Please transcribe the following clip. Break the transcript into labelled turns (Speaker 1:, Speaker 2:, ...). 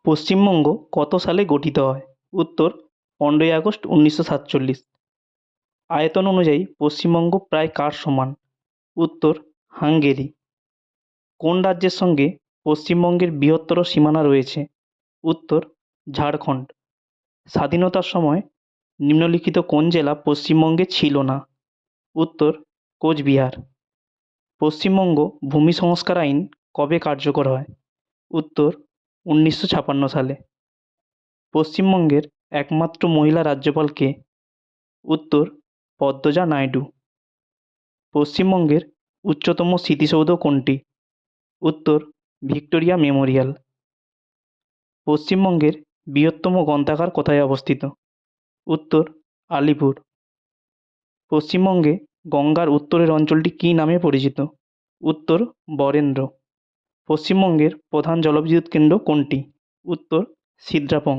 Speaker 1: পশ্চিমবঙ্গ কত সালে গঠিত হয়? উত্তর 15ই আগস্ট 1947। আয়তন অনুযায়ী পশ্চিমবঙ্গ প্রায় কার সমান? উত্তর হাঙ্গেরি। কোন রাজ্যের সঙ্গে পশ্চিমবঙ্গের বৃহত্তর সীমানা রয়েছে? উত্তর ঝাড়খণ্ড। স্বাধীনতার সময় নিম্নলিখিত কোন জেলা পশ্চিমবঙ্গে ছিল না? উত্তর কোচবিহার। পশ্চিমবঙ্গ ভূমি সংস্কার আইন কবে কার্যকর হয়? উত্তর 1956 সালে। পশ্চিমবঙ্গের একমাত্র মহিলা রাজ্যপাল কে? উত্তর পদ্মজা নাইডু। পশ্চিমবঙ্গের উচ্চতম স্মৃতিসৌধ কোনটি? উত্তর ভিক্টোরিয়া মেমোরিয়াল। পশ্চিমবঙ্গের বৃহত্তম গ্রন্থাগার কোথায় অবস্থিত? উত্তর আলিপুর। পশ্চিমবঙ্গে গঙ্গার উত্তরের অঞ্চলটি কী নামে পরিচিত? উত্তর বরেন্দ্র। পশ্চিমবঙ্গের প্রধান জলবিদ্যুৎ কেন্দ্র কোনটি? উত্তর সিদ্রাপং।